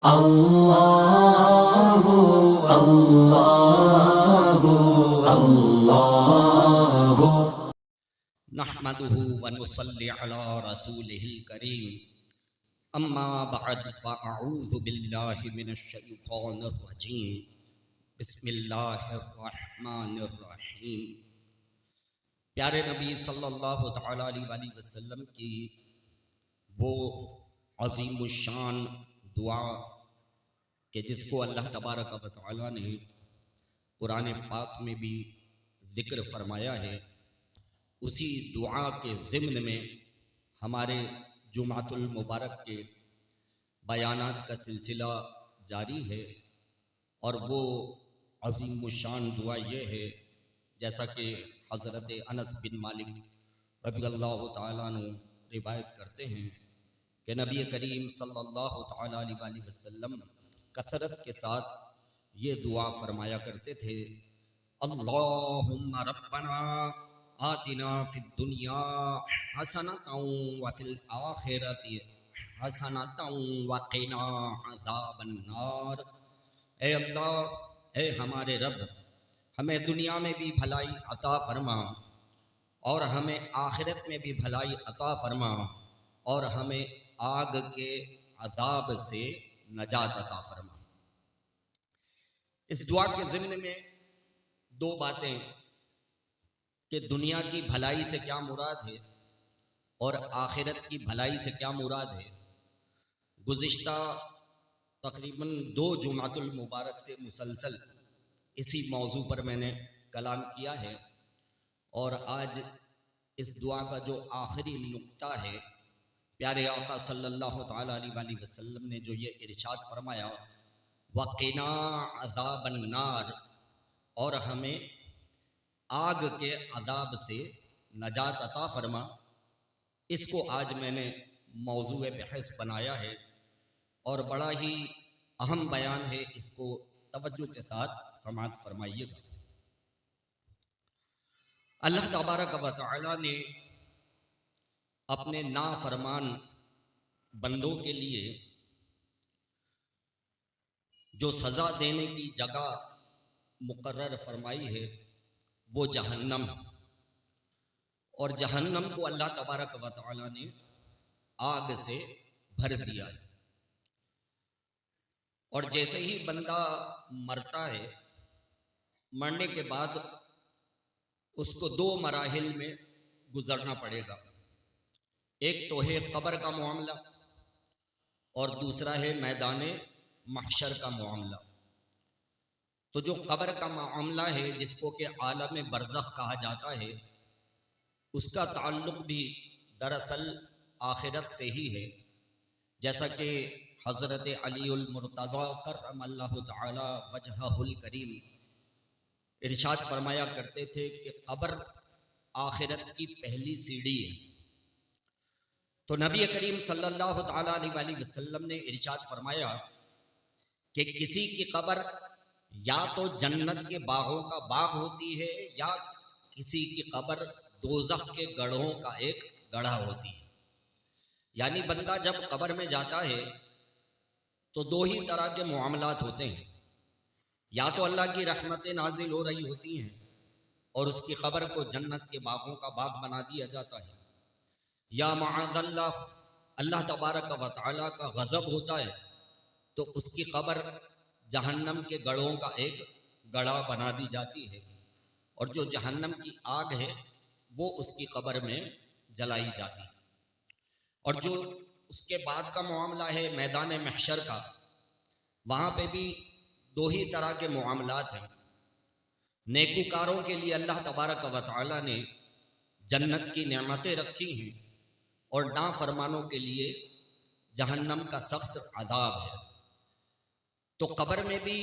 اللہ اللہ اللہ نحمده ونصلي على رسوله الكريم اما بعد فاعوذ بالله من الشیطان الرجیم بسم اللہ الرحمن الرحیم۔ پیارے نبی صلی اللہ تعالیٰ علیہ وآلہ وسلم کی وہ عظیم الشان دعا کہ جس کو اللہ تبارک و تعالیٰ نے قرآن پاک میں بھی ذکر فرمایا ہے، اسی دعا کے ضمن میں ہمارے جمعۃ المبارک کے بیانات کا سلسلہ جاری ہے، اور وہ عظیم الشان دعا یہ ہے جیسا کہ حضرت انس بن مالک رضی اللہ تعالیٰ عنہ روایت کرتے ہیں کہ نبی کریم صلی اللہ تعالیٰ علیہ وآلہ وسلم کثرت کے ساتھ یہ دعا فرمایا کرتے تھے، اللہم ربنا آتنا فی الدنیا حسنۃ وفی الآخرۃ حسنۃ وقنا عذاب النار۔ اے اللہ، اے ہمارے رب، ہمیں دنیا میں بھی بھلائی عطا فرما، اور ہمیں آخرت میں بھی بھلائی عطا فرما، اور ہمیں آگ کے عذاب سے نجات عطا فرما۔ اس دعا کے ضمن میں دو باتیں کہ دنیا کی بھلائی سے کیا مراد ہے اور آخرت کی بھلائی سے کیا مراد ہے، گزشتہ تقریباً 2 جمعۃ المبارک سے مسلسل اسی موضوع پر میں نے کلام کیا ہے، اور آج اس دعا کا جو آخری نقطہ ہے، پیارے آقا صلی اللہ تعالیٰ علیہ وآلہ وسلم نے جو یہ ارشاد فرمایا وَقِنَا عَذَابَ النَّارِ، اور ہمیں آگ کے عذاب سے نجات عطا فرما، اس کو آج میں نے موضوع بحث بنایا ہے، اور بڑا ہی اہم بیان ہے، اس کو توجہ کے ساتھ سماعت فرمائیے گا۔ اللہ تبارک و تعالی نے اپنے نافرمان بندوں کے لیے جو سزا دینے کی جگہ مقرر فرمائی ہے وہ جہنم، اور جہنم کو اللہ تبارک و تعالی نے آگ سے بھر دیا ہے، اور جیسے ہی بندہ مرتا ہے، مرنے کے بعد اس کو 2 مراحل میں گزرنا پڑے گا، ایک تو ہے قبر کا معاملہ، اور دوسرا ہے میدان محشر کا معاملہ۔ تو جو قبر کا معاملہ ہے، جس کو کہ عالم برزخ کہا جاتا ہے، اس کا تعلق بھی دراصل آخرت سے ہی ہے، جیسا کہ حضرت علی المرتضیٰ کرم اللہ تعالی وجہہ الکریم ارشاد فرمایا کرتے تھے کہ قبر آخرت کی پہلی سیڑھی ہے۔ تو نبی کریم صلی اللہ تعالیٰ علیہ وآلہ وسلم نے ارشاد فرمایا کہ کسی کی قبر یا تو جنت کے باغوں کا باغ ہوتی ہے، یا کسی کی قبر دوزخ کے گڑھوں کا ایک گڑھا ہوتی ہے۔ یعنی بندہ جب قبر میں جاتا ہے تو 2 ہی طرح کے معاملات ہوتے ہیں، یا تو اللہ کی رحمتیں نازل ہو رہی ہوتی ہیں اور اس کی قبر کو جنت کے باغوں کا باغ بنا دیا جاتا ہے، یا معاذ اللہ اللہ تبارک و تعالیٰ کا غضب ہوتا ہے تو اس کی قبر جہنم کے گڑھوں کا ایک گڑھا بنا دی جاتی ہے، اور جو جہنم کی آگ ہے وہ اس کی قبر میں جلائی جاتی ہے۔ اور جو اس کے بعد کا معاملہ ہے میدان محشر کا، وہاں پہ بھی 2 ہی طرح کے معاملات ہیں۔ نیکوکاروں کے لیے اللہ تبارک و تعالیٰ نے جنت کی نعمتیں رکھی ہیں، اور نافرمانوں کے لیے جہنم کا سخت عذاب ہے۔ تو قبر میں بھی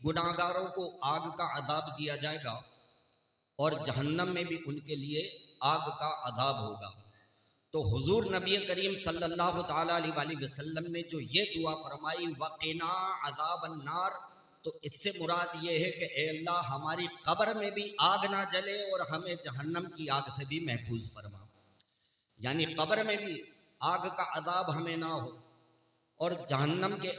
گناہگاروں کو آگ کا عذاب دیا جائے گا، اور جہنم میں بھی ان کے لیے آگ کا عذاب ہوگا۔ تو حضور نبی کریم صلی اللہ تعالیٰ علیہ وآلہ وسلم نے جو یہ دعا فرمائی وَقِنَا عَذَابَ النَّارِ، تو اس سے مراد یہ ہے کہ اے اللہ ہماری قبر میں بھی آگ نہ جلے اور ہمیں جہنم کی آگ سے بھی محفوظ فرما، یعنی قبر میں بھی آگ کا عذاب ہمیں نہ ہو، اور جہنم کے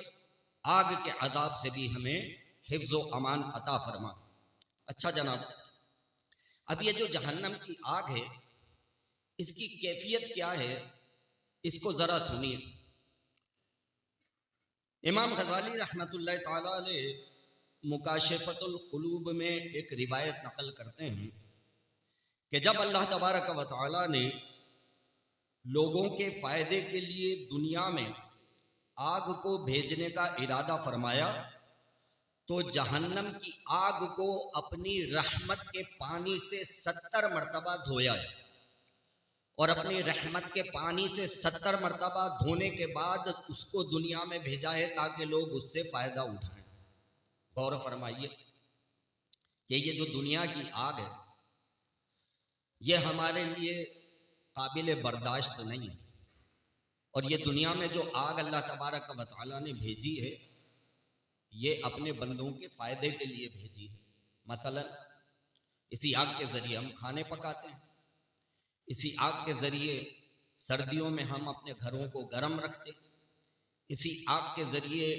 آگ کے عذاب سے بھی ہمیں حفظ و امان عطا فرما۔ اچھا جناب، اب یہ جو جہنم کی آگ ہے اس کی کیفیت کیا ہے، اس کو ذرا سنیے۔ امام غزالی رحمۃ اللہ تعالی علیہ مکاشفۃ القلوب میں ایک روایت نقل کرتے ہیں کہ جب اللہ تبارک و تعالی نے لوگوں کے فائدے کے لیے دنیا میں آگ کو بھیجنے کا ارادہ فرمایا تو جہنم کی آگ کو اپنی رحمت کے پانی سے 70 مرتبہ دھویا ہے، اور اپنی رحمت کے پانی سے 70 مرتبہ دھونے کے بعد اس کو دنیا میں بھیجا ہے تاکہ لوگ اس سے فائدہ اٹھائیں۔ غور فرمائیے کہ یہ جو دنیا کی آگ ہے یہ ہمارے لیے قابل برداشت نہیں ہے، اور یہ دنیا میں جو آگ اللہ تبارک و تعالیٰ نے بھیجی ہے یہ اپنے بندوں کے فائدے کے لیے بھیجی ہے۔ مثلا اسی آگ کے ذریعے ہم کھانے پکاتے ہیں، اسی آگ کے ذریعے سردیوں میں ہم اپنے گھروں کو گرم رکھتے، اسی آگ کے ذریعے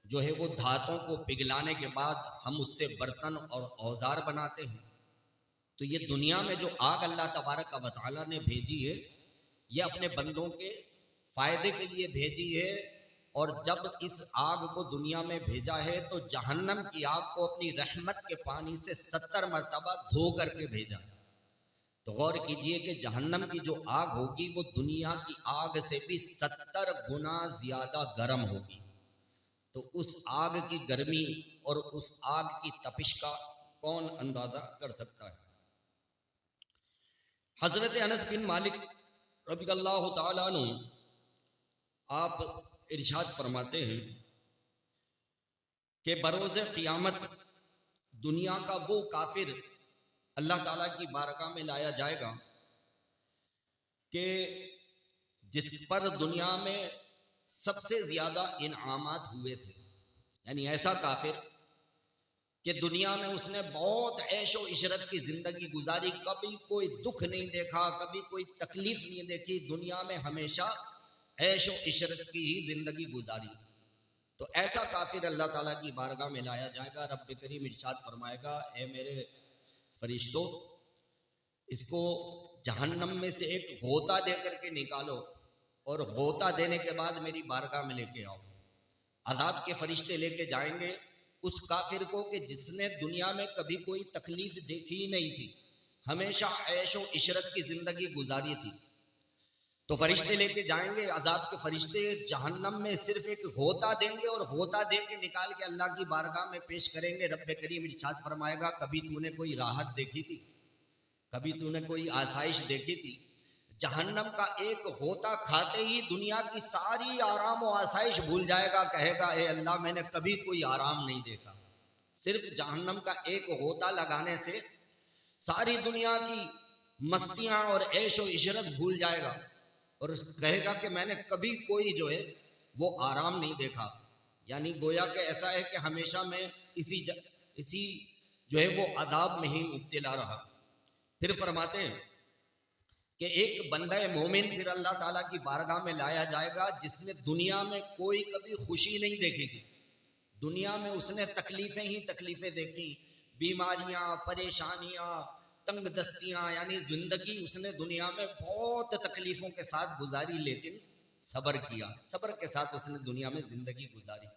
جو ہے وہ دھاتوں کو پگھلانے کے بعد ہم اس سے برتن اور اوزار بناتے ہیں۔ تو یہ دنیا میں جو آگ اللہ تبارک و تعالیٰ نے بھیجی ہے یہ اپنے بندوں کے فائدے کے لیے بھیجی ہے، اور جب اس آگ کو دنیا میں بھیجا ہے تو جہنم کی آگ کو اپنی رحمت کے پانی سے 70 مرتبہ دھو کر کے بھیجا۔ تو غور کیجئے کہ جہنم کی جو آگ ہوگی وہ دنیا کی آگ سے بھی 70 گنا زیادہ گرم ہوگی۔ تو اس آگ کی گرمی اور اس آگ کی تپش کا کون اندازہ کر سکتا ہے؟ حضرت انس بن مالک رضی اللہ تعالیٰ عنہ آپ ارشاد فرماتے ہیں کہ بروز قیامت دنیا کا وہ کافر اللہ تعالیٰ کی بارگاہ میں لایا جائے گا کہ جس پر دنیا میں سب سے زیادہ انعامات ہوئے تھے، یعنی ایسا کافر کہ دنیا میں اس نے بہت عیش و عشرت کی زندگی گزاری، کبھی کوئی دکھ نہیں دیکھا، کبھی کوئی تکلیف نہیں دیکھی، دنیا میں ہمیشہ عیش و عشرت کی ہی زندگی گزاری۔ تو ایسا کافر اللہ تعالیٰ کی بارگاہ میں لایا جائے گا، رب کریم ارشاد فرمائے گا اے میرے فرشتوں اس کو جہنم میں سے ایک غوطہ دے کر کے نکالو، اور غوطہ دینے کے بعد میری بارگاہ میں لے کے آؤ۔ عذاب کے فرشتے لے کے جائیں گے اس کافر کو کہ جس نے دنیا میں کبھی کوئی تکلیف دیکھی ہی نہیں تھی، ہمیشہ عیش و عشرت کی زندگی گزاری تھی۔ تو فرشتے لے کے جائیں گے، عذاب کے فرشتے جہنم میں صرف ایک غوطہ دیں گے اور غوطہ دے کے نکال کے اللہ کی بارگاہ میں پیش کریں گے۔ رب کریم ارشاد فرمائے گا کبھی تو نے کوئی راحت دیکھی تھی، کبھی تو نے کوئی آسائش دیکھی تھی؟ جہنم کا ایک غوطہ کھاتے ہی دنیا کی ساری آرام و آسائش بھول جائے گا، کہے گا اے اللہ میں نے کبھی کوئی آرام نہیں دیکھا۔ صرف جہنم کا ایک غوطہ لگانے سے ساری دنیا کی مستیاں اور عیش و عشرت بھول جائے گا، اور کہے گا کہ میں نے کبھی کوئی جو ہے وہ آرام نہیں دیکھا۔ یعنی گویا کہ ایسا ہے کہ ہمیشہ میں اسی جو ہے وہ عذاب میں ہی مبتلا رہا۔ پھر فرماتے ہیں کہ ایک بندہ مومن پھر اللہ تعالیٰ کی بارگاہ میں لایا جائے گا جس نے دنیا میں کوئی کبھی خوشی نہیں دیکھی تھی، دنیا میں اس نے تکلیفیں ہی تکلیفیں دیکھی، بیماریاں، پریشانیاں، تنگ دستیاں، یعنی زندگی اس نے دنیا میں بہت تکلیفوں کے ساتھ گزاری، لیکن صبر کیا، صبر کے ساتھ اس نے دنیا میں زندگی گزاری۔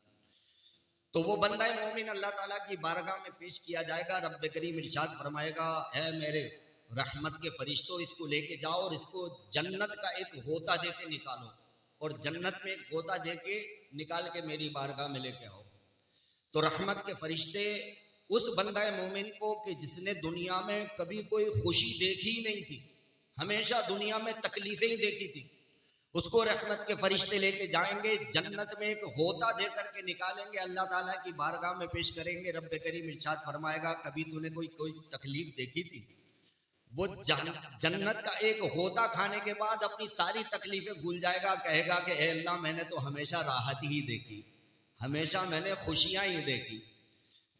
تو وہ بندہ مومن اللہ تعالیٰ کی بارگاہ میں پیش کیا جائے گا، رب کریم ارشاد فرمائے گا اے میرے رحمت کے فرشتوں اس کو لے کے جاؤ اور اس کو جنت کا ایک غوطہ دے کے نکالو، اور جنت میں ایک غوطہ دے کے نکال کے میری بارگاہ میں لے کے آؤ۔ تو رحمت کے فرشتے اس بندہ مومن کو کہ جس نے دنیا میں کبھی کوئی خوشی دیکھی ہی نہیں تھی، ہمیشہ دنیا میں تکلیفیں ہی دیکھی تھی، اس کو رحمت کے فرشتے لے کے جائیں گے، جنت میں ایک غوطہ دے کر کے نکالیں گے، اللہ تعالیٰ کی بارگاہ میں پیش کریں گے۔ رب کریم ارشاد فرمائے گا کبھی تو نے کوئی تکلیف دیکھی تھی؟ وہ جنت کا ایک غوطہ کھانے کے بعد اپنی ساری تکلیفیں بھول جائے گا، کہے گا کہ اے اللہ میں نے تو ہمیشہ راحت ہی دیکھی، ہمیشہ میں نے خوشیاں ہی دیکھی۔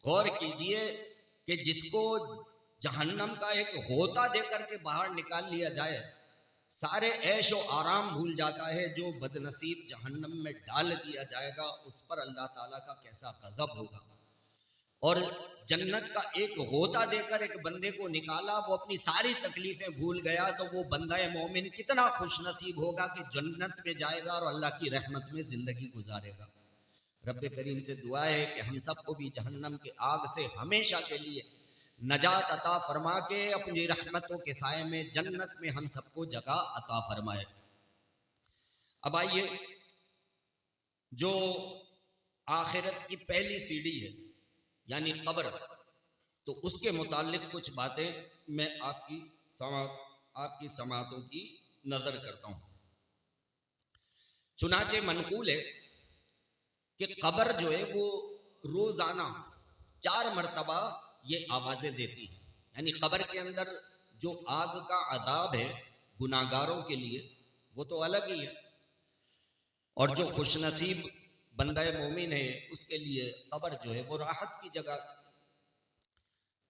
غور کیجئے کہ جس کو جہنم کا ایک غوطہ دے کر کے باہر نکال لیا جائے، سارے عیش و آرام بھول جاتا ہے، جو بد نصیب جہنم میں ڈال دیا جائے گا اس پر اللہ تعالیٰ کا کیسا غضب ہوگا۔ اور جنت کا ایک غوطہ دے کر ایک بندے کو نکالا، وہ اپنی ساری تکلیفیں بھول گیا، تو وہ بندہ مومن کتنا خوش نصیب ہوگا کہ جنت میں جائے گا اور اللہ کی رحمت میں زندگی گزارے گا۔ رب کریم سے دعا ہے کہ ہم سب کو بھی جہنم کی آگ سے ہمیشہ کے لیے نجات عطا فرما کے اپنی رحمتوں کے سائے میں جنت میں ہم سب کو جگہ عطا فرمائے۔ اب آئیے، جو آخرت کی پہلی سیڑھی ہے یعنی قبر، تو اس کے متعلق کچھ باتیں میں آپ کی سماعتوں کی نظر کرتا ہوں۔ چنانچہ منقول ہے کہ قبر جو ہے وہ روزانہ 4 مرتبہ یہ آوازیں دیتی ہے، یعنی قبر کے اندر جو آگ کا عذاب ہے گناہگاروں کے لیے وہ تو الگ ہی ہے، اور جو خوش نصیب بندہ مومن ہے اس کے لیے قبر جو ہے وہ راحت کی جگہ۔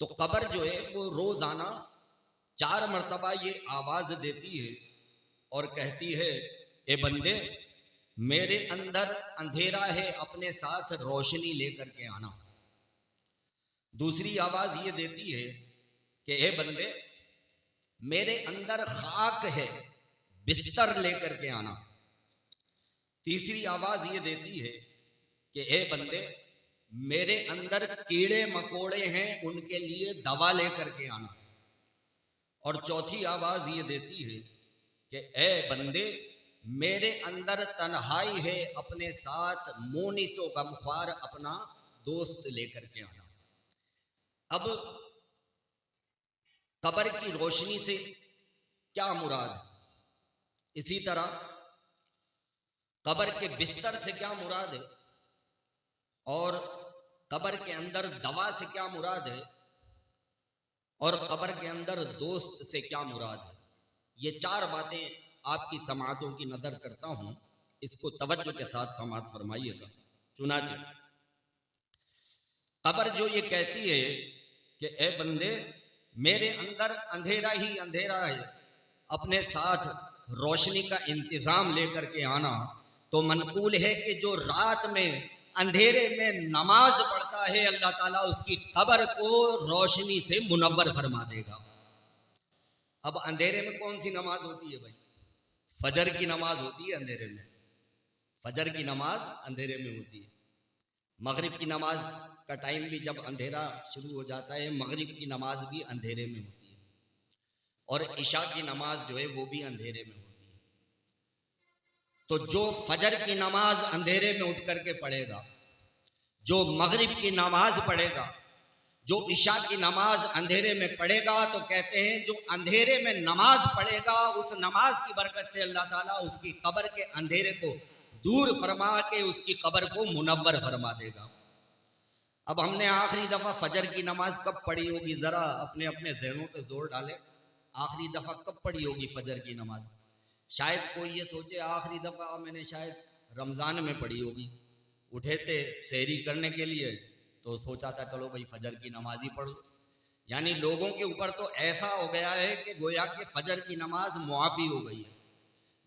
تو قبر جو ہے وہ روزانہ 4 مرتبہ یہ آواز دیتی ہے اور کہتی ہے، اے بندے میرے اندر اندھیرا ہے، اپنے ساتھ روشنی لے کر کے آنا۔ دوسری آواز یہ دیتی ہے کہ اے بندے میرے اندر خاک ہے، بستر لے کر کے آنا۔ تیسری آواز یہ دیتی ہے کہ اے بندے میرے اندر کیڑے مکوڑے ہیں، ان کے لیے دوا لے کر کے آنا۔ اور چوتھی آواز یہ دیتی ہے کہ اے بندے میرے اندر تنہائی ہے، اپنے ساتھ مونس و غمخوار اپنا دوست لے کر کے آنا۔ اب قبر کی روشنی سے کیا مراد ہے، اسی طرح قبر کے بستر سے کیا مراد ہے، اور قبر کے اندر دوا سے کیا مراد ہے، اور قبر کے اندر دوست سے کیا مراد ہے، یہ 4 باتیں آپ کی سماعتوں کی نظر کرتا ہوں، اس کو توجہ کے ساتھ سماعت فرمائیے گا۔ چنانچہ قبر جو یہ کہتی ہے کہ اے بندے میرے اندر اندھیرا ہی اندھیرا ہے، اپنے ساتھ روشنی کا انتظام لے کر کے آنا، تو منقول ہے کہ جو رات میں اندھیرے میں نماز پڑھتا ہے اللہ تعالیٰ اس کی قبر کو روشنی سے منور فرما دے گا۔ اب اندھیرے میں کون سی نماز ہوتی ہے بھائی؟ فجر کی نماز ہوتی ہے اندھیرے میں، فجر کی نماز اندھیرے میں ہوتی ہے۔ مغرب کی نماز کا ٹائم بھی جب اندھیرا شروع ہو جاتا ہے، مغرب کی نماز بھی اندھیرے میں ہوتی ہے، اور عشاء کی نماز جو ہے وہ بھی اندھیرے میں ہوتی ہے۔ تو جو فجر کی نماز اندھیرے میں اٹھ کر کے پڑھے گا، جو مغرب کی نماز پڑھے گا، جو عشاء کی نماز اندھیرے میں پڑھے گا، تو کہتے ہیں جو اندھیرے میں نماز پڑھے گا اس نماز کی برکت سے اللہ تعالیٰ اس کی قبر کے اندھیرے کو دور فرما کے اس کی قبر کو منور فرما دے گا۔ اب ہم نے آخری دفعہ فجر کی نماز کب پڑھی ہوگی، ذرا اپنے اپنے ذہنوں پہ زور ڈالیں، آخری دفعہ کب پڑھی ہوگی فجر کی نماز؟ شاید کوئی یہ سوچے آخری دفعہ میں نے شاید رمضان میں پڑھی ہوگی، اٹھے تھے سحری کرنے کے لیے تو سوچا تھا چلو بھائی فجر کی نماز ہی پڑھو۔ یعنی لوگوں کے اوپر تو ایسا ہو گیا ہے کہ گویا کہ فجر کی نماز معافی ہو گئی ہے۔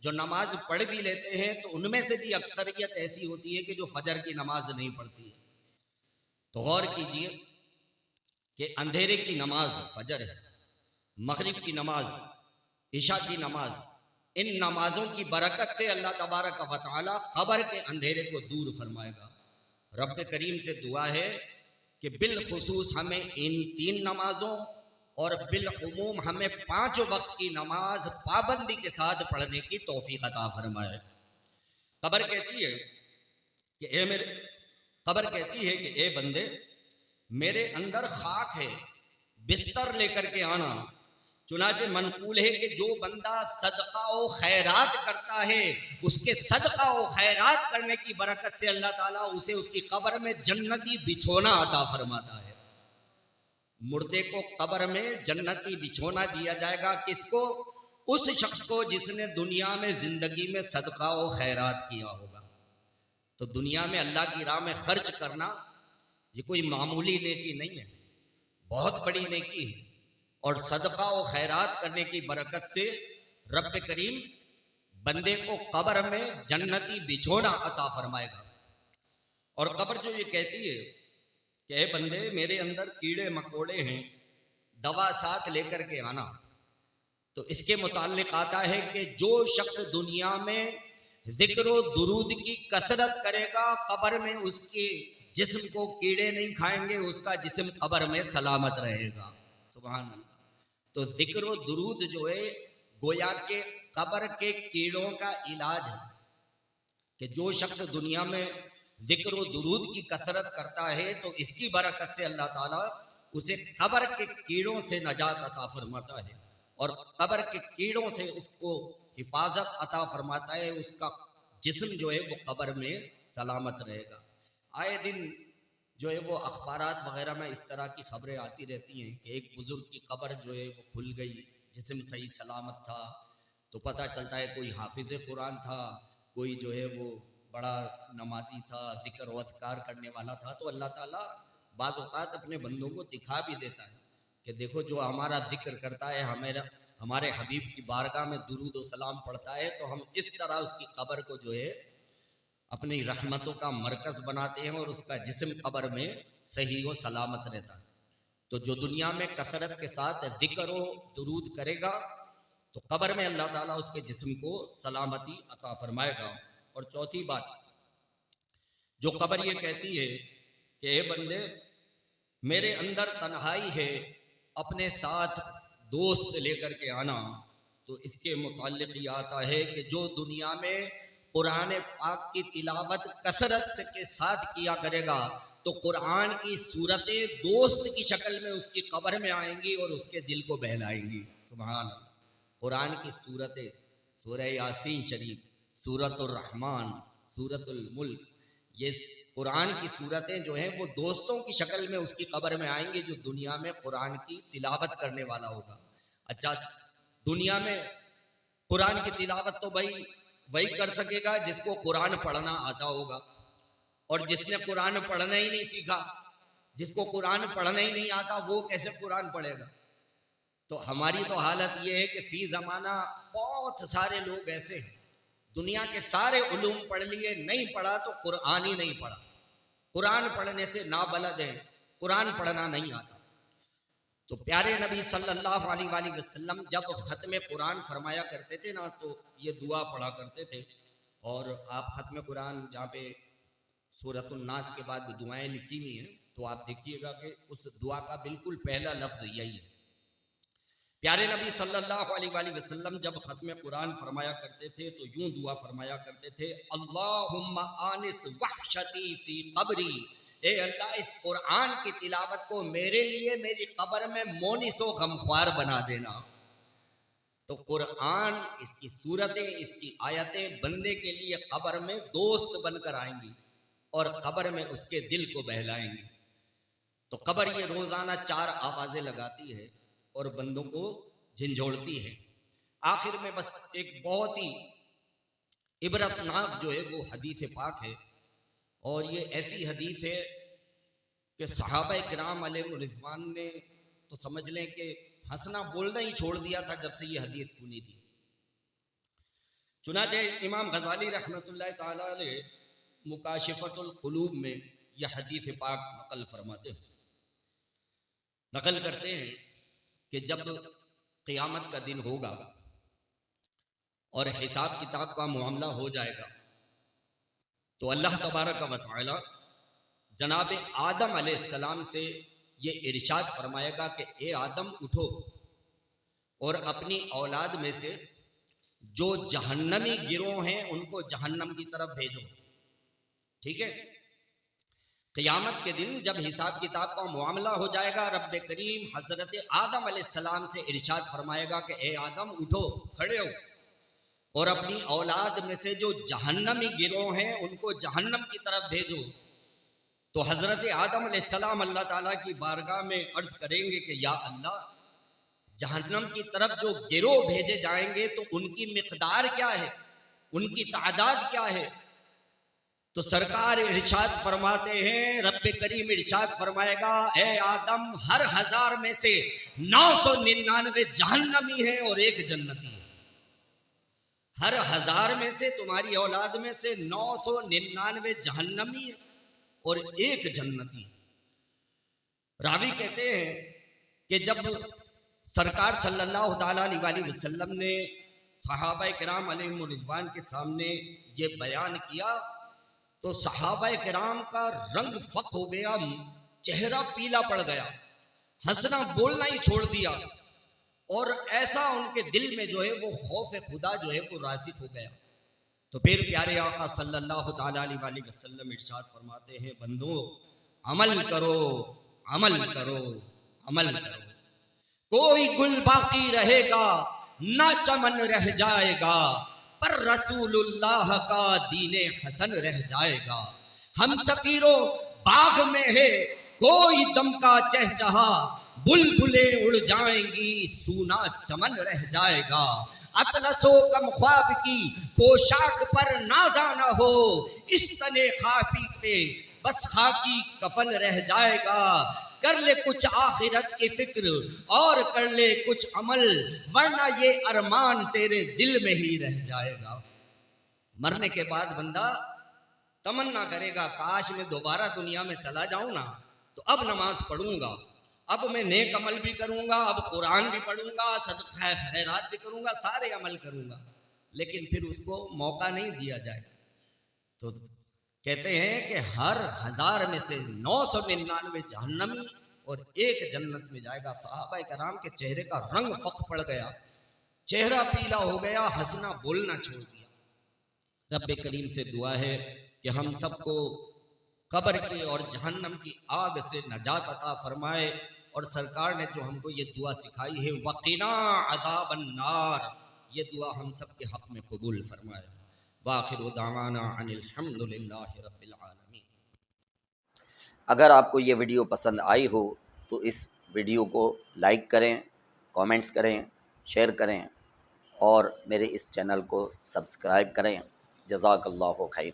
جو نماز پڑھ بھی لیتے ہیں تو ان میں سے بھی اکثریت ایسی ہوتی ہے کہ جو فجر کی نماز نہیں پڑھتی ہے۔ تو غور کیجئے کہ اندھیرے کی نماز فجر ہے، مغرب کی نماز، عشاء کی نماز، ان نمازوں کی برکت سے اللہ تبارک و تعالی قبر کے اندھیرے کو دور فرمائے گا۔ رب کریم سے دعا ہے کہ بالخصوص ہمیں ان 3 نمازوں اور بالعموم ہمیں 5 وقت کی نماز پابندی کے ساتھ پڑھنے کی توفیق عطا فرمائے۔ قبر کہتی ہے کہ اے بندے میرے اندر خاک ہے، بستر لے کر کے آنا۔ چنانچہ منقول ہے کہ جو بندہ صدقہ و خیرات کرتا ہے اس کے صدقہ و خیرات کرنے کی برکت سے اللہ تعالیٰ اسے اس کی قبر میں جنتی بچھونا عطا فرماتا ہے۔ مردے کو قبر میں جنتی بچھونا دیا جائے گا، کس کو؟ اس شخص کو جس نے دنیا میں زندگی میں صدقہ و خیرات کیا ہوگا۔ تو دنیا میں اللہ کی راہ میں خرچ کرنا یہ کوئی معمولی نیکی نہیں ہے، بہت بڑی نیکی ہے، اور صدقہ و خیرات کرنے کی برکت سے رب کریم بندے کو قبر میں جنتی بچھونا عطا فرمائے گا. اور قبر جو یہ کہتی ہے کہ اے بندے میرے اندر کیڑے مکوڑے ہیں، دوا ساتھ لے کر کے آنا. تو اس کے متعلق آتا ہے کہ جو شخص دنیا میں ذکر و درود کی کثرت کرے گا قبر میں اس کے جسم کو کیڑے نہیں کھائیں گے، اس کا جسم قبر میں سلامت رہے گا. سبحان اللہ. تو ذکر و درود جو ہے گویا کے قبر کے کیڑوں کا علاج ہے کہ جو شخص دنیا میں ذکر و درود کی کثرت کرتا ہے تو اس کی برکت سے اللہ تعالیٰ اسے قبر کے کیڑوں سے نجات عطا فرماتا ہے اور قبر کے کیڑوں سے اس کو حفاظت عطا فرماتا ہے. اس کا جسم جو ہے وہ قبر میں سلامت رہے گا. آئے دن جو ہے وہ اخبارات وغیرہ میں اس طرح کی خبریں آتی رہتی ہیں کہ ایک بزرگ کی قبر جو ہے وہ کھل گئی، جسم صحیح سلامت تھا. تو پتہ چلتا ہے کوئی حافظ قرآن تھا، کوئی جو ہے وہ بڑا نمازی تھا، ذکر و اذکار کرنے والا تھا. تو اللہ تعالیٰ بعض اوقات اپنے بندوں کو دکھا بھی دیتا ہے کہ دیکھو جو ہمارا ذکر کرتا ہے، ہمارے حبیب کی بارگاہ میں درود و سلام پڑھتا ہے، تو ہم اس طرح اس کی قبر کو جو ہے اپنی رحمتوں کا مرکز بناتے ہیں اور اس کا جسم قبر میں صحیح و سلامت رہتا ہے. تو جو دنیا میں کثرت کے ساتھ ذکر و درود کرے گا تو قبر میں اللہ تعالیٰ اس کے جسم کو سلامتی عطا فرمائے گا. اور چوتھی بات جو قبر یہ کہتی ہے کہ اے بندے میرے اندر تنہائی ہے، اپنے ساتھ دوست لے کر کے آنا. تو اس کے متعلق یہ آتا ہے کہ جو دنیا میں قرآن پاک کی تلاوت کثرت کے ساتھ کیا کرے گا تو قرآن کی صورتیں دوست کی شکل میں اس کی قبر میں آئیں گی اور اس کے دل کو بہلائیں گی. سبحان اللہ. قرآن کی صورتیں، سورہ یاسین شریف، سورۃ الرحمن، سورۃ الملک، یہ قرآن کی صورتیں جو ہیں وہ دوستوں کی شکل میں اس کی قبر میں آئیں گی جو دنیا میں قرآن کی تلاوت کرنے والا ہوگا. اچھا، دنیا میں قرآن کی تلاوت تو بھائی وہی کر سکے گا جس کو قرآن پڑھنا آتا ہوگا، اور جس نے قرآن پڑھنا ہی نہیں سیکھا، جس کو قرآن پڑھنا ہی نہیں آتا، وہ کیسے قرآن پڑھے گا؟ تو ہماری تو حالت یہ ہے کہ فی زمانہ بہت سارے لوگ ایسے ہیں دنیا کے سارے علوم پڑھ لیے، نہیں پڑھا تو قرآن ہی نہیں پڑھا. قرآن پڑھنے سے نابلد ہے، قرآن پڑھنا نہیں آتا. تو پیارے نبی صلی اللہ علیہ وآلہ وسلم جب ختم قرآن فرمایا کرتے تھے نا تو یہ دعا پڑھا کرتے تھے. اور آپ ختم قرآن جہاں پہ سورۃ الناس کے بعد دعائیں لکھی ہوئی ہیں تو آپ دیکھیے گا کہ اس دعا کا بالکل پہلا لفظ یہی ہے. پیارے نبی صلی اللہ علیہ وآلہ وسلم جب ختم قرآن فرمایا کرتے تھے تو یوں دعا فرمایا کرتے تھے، اللہم آنس وحشتی فی قبری، اے اللہ اس قرآن کی تلاوت کو میرے لیے میری قبر میں مونس و غمخوار بنا دینا. تو قرآن، اس کی صورتیں، اس کی آیتیں بندے کے لیے قبر میں دوست بن کر آئیں گی اور قبر میں اس کے دل کو بہلائیں گی. تو قبر یہ روزانہ 4 آوازیں لگاتی ہے اور بندوں کو جھنجھوڑتی ہے. آخر میں بس ایک بہت ہی عبرتناک جو ہے وہ حدیث پاک ہے، اور یہ ایسی حدیث ہے کہ صحابہ کرام علیہ رضوان نے تو سمجھ لیں کہ ہنسنا بولنا ہی چھوڑ دیا تھا جب سے یہ حدیث سنی تھی. چنانچہ امام غزالی رحمۃ اللہ تعالی علیہ مکاشفۃ القلوب میں یہ حدیث پاک نقل فرماتے ہیں، نقل کرتے ہیں کہ جب قیامت کا دن ہوگا اور حساب کتاب کا معاملہ ہو جائے گا تو اللہ تبارک و تعالی جناب آدم علیہ السلام سے یہ ارشاد فرمائے گا کہ اے آدم اٹھو اور اپنی اولاد میں سے جو جہنمی گروہ ہیں ان کو جہنم کی طرف بھیجو. ٹھیک ہے؟ قیامت کے دن جب حساب کتاب کا معاملہ ہو جائے گا رب کریم حضرت آدم علیہ السلام سے ارشاد فرمائے گا کہ اے آدم اٹھو، کھڑے ہو اور اپنی اولاد میں سے جو جہنمی گروہ ہیں ان کو جہنم کی طرف بھیجو. تو حضرت آدم علیہ السلام اللہ تعالیٰ کی بارگاہ میں عرض کریں گے کہ یا اللہ، جہنم کی طرف جو گروہ بھیجے جائیں گے تو ان کی مقدار کیا ہے، ان کی تعداد کیا ہے؟ تو سرکار ارشاد فرماتے ہیں، رب کریم ارشاد فرمائے گا اے آدم، ہر 1000 میں سے 999 جہنمی ہیں اور 1 جنتی ہے. ہر 1000 میں سے تمہاری اولاد میں سے 999 جہنمی ہیں اور 1 جنتی ہے۔ راوی کہتے ہیں کہ جب سرکار صلی اللہ تعالیٰ علیہ وسلم نے صحابہ کرام علیہم رضوان کے سامنے یہ بیان کیا تو صحابہ کرام کا رنگ فق ہو گیا، چہرہ پیلا پڑ گیا، ہنسنا بولنا ہی چھوڑ دیا، اور ایسا ان کے دل میں جو ہے وہ خوف خدا جو ہے وہ راسخ ہو گیا۔ تو پھر پیارے آقا صلی اللہ تعالیٰ علیہ وسلم ارشاد فرماتے ہیں، بندو عمل کرو، عمل کرو، عمل کرو، کوئی گل باقی رہے گا نہ چمن رہ جائے گا، پر رسول اللہ کا دین حسن رہ جائے گا۔ ہم سفیروں باغ میں ہے کوئی دم کا چہچہا، بلبلیں اڑ جائیں گی سونا چمن رہ جائے گا۔ اطلس و کم خواب کی پوشاک پر نازا نہ ہو، اس تنے خاکی پہ بس خاکی کفن رہ جائے گا۔ کر لے کچھ آخرت کی فکر اور کر لے کچھ عمل، ورنہ یہ ارمان تیرے دل میں ہی رہ جائے گا۔ مرنے کے بعد بندہ تمنا کرے گا کاش میں دوبارہ دنیا میں چلا جاؤں نا، تو اب نماز پڑھوں گا، اب میں نیک عمل بھی کروں گا، اب قرآن بھی پڑھوں گا، صدقہ خیرات بھی کروں گا، سارے عمل کروں گا، لیکن پھر اس کو موقع نہیں دیا جائے۔ تو کہتے ہیں کہ ہر 1000 میں سے 999 جہنمی اور 1 جنت میں جائے گا۔ صحابہ کرام کے چہرے کا رنگ فق پڑ گیا، چہرہ پیلا ہو گیا، ہنسنا بولنا چھوڑ دیا۔ رب کریم سے دعا ہے کہ ہم سب کو قبر کی اور جہنم کی آگ سے نجات عطا فرمائے، اور سرکار نے جو ہم کو یہ دعا سکھائی ہے وقنا عذاب النار، یہ دعا ہم سب کے حق میں قبول فرمائے۔ وآخر دعوانا ان الحمد للہ رب العالمین۔ اگر آپ کو یہ ویڈیو پسند آئی ہو تو اس ویڈیو کو لائک کریں، کامنٹس کریں، شیئر کریں، اور میرے اس چینل کو سبسکرائب کریں۔ جزاک اللہ خیر۔